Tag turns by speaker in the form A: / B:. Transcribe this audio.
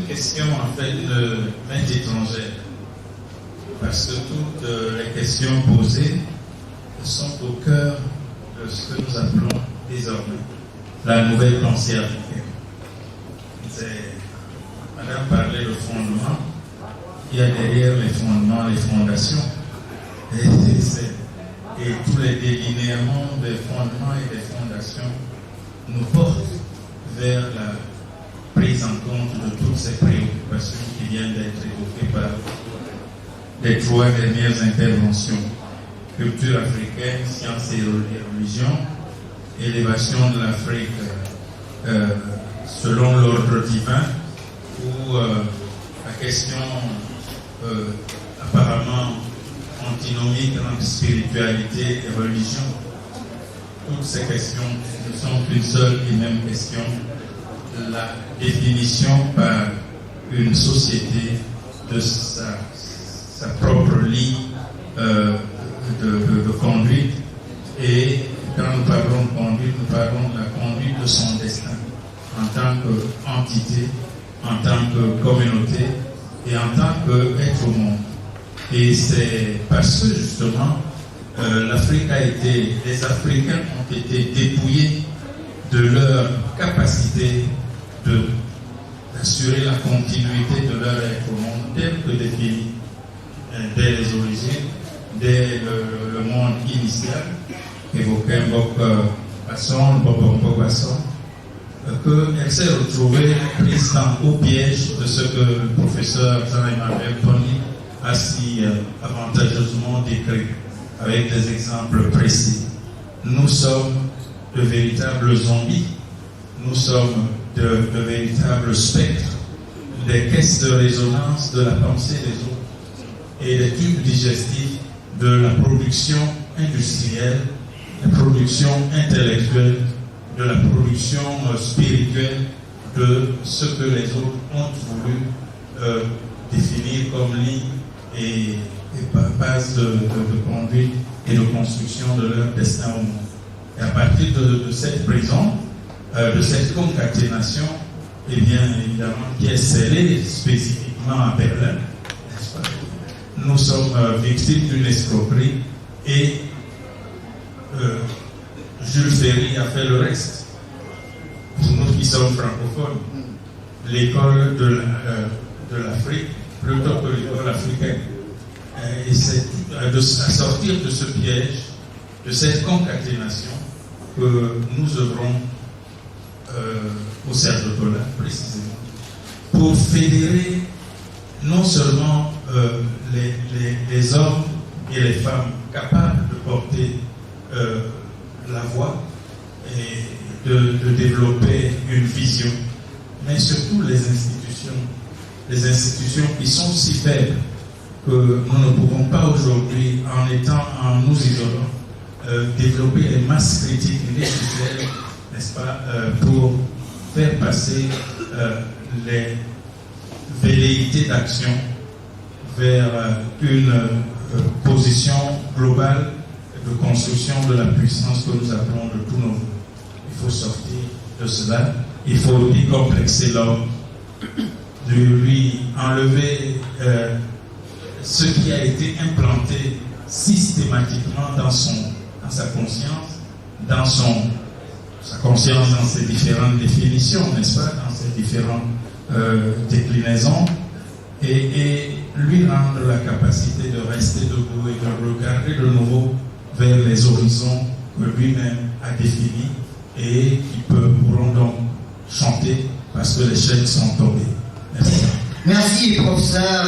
A: question en fait de maître étrangère, parce que toutes les questions posées sont au cœur de ce que nous appelons désormais la nouvelle pensée africaine. Madame parlait de fondement, il y a derrière les fondements, les fondations, et tous les délinéaments des fondements et des fondations nous portent vers la prise en compte de toutes ces préoccupations qui viennent d'être évoquées par les 3 dernières interventions. Culture africaine, sciences et religion, élévation de l'Afrique selon l'ordre divin, ou la question apparemment antinomique entre spiritualité et religion. Toutes ces questions ne sont qu'une seule et même question, la définition par une société de sa propre ligne de conduite. Et quand nous parlons de conduite, nous parlons de la conduite de son destin en tant qu'entité, en tant que communauté et en tant qu'être au monde. Et c'est parce que justement les Africains ont été dépouillés de leur capacité d'assurer la continuité de leur être au monde tel que défini dès les origines, dès le monde initial, évoqué Bob Basson, qu'elle s'est retrouvée prise au piège de ce que le professeur Jean-Emmanuel Tony a si avantageusement décrit, avec des exemples précis. Nous sommes de véritables zombies, nous sommes de véritables spectres, des caisses de résonance de la pensée des autres et des tubes digestifs de la production industrielle, la production intellectuelle, de la production spirituelle, de ce que les autres ont voulu définir comme ligne et base de conduite et de construction de leur destin au monde. Et à partir de cette prison, de cette concaténation, eh bien évidemment, qui est scellée spécifiquement à Berlin, n'est-ce pas? Nous sommes victimes d'une escroquerie et Jules Ferry a fait le reste. Pour nous qui sommes francophones, l'école de l'Afrique plutôt que l'école africaine. Et c'est à sortir de ce piège, de cette concaténation, que nous œuvrons au Cercle-Tola, précisément, pour fédérer non seulement les hommes et les femmes capables de porter la voix et de développer une vision, mais surtout les institutions qui sont si faibles que nous ne pouvons pas aujourd'hui, en nous isolant, développer les masses critiques nécessaires, n'est-ce pas, pour faire passer les velléités d'action vers une position globale de construction de la puissance que nous appelons de tous nos voeux. Il faut sortir de cela, il faut décomplexer l'homme, de lui enlever ce qui a été implanté systématiquement dans sa conscience, dans sa conscience dans ses différentes définitions, n'est-ce pas, dans ses différentes déclinaisons, et lui rendre la capacité de rester debout et de regarder de nouveau vers les horizons que lui-même a définis et qui pourront donc chanter parce que les chaînes sont tombées. Merci.
B: Merci, professeur.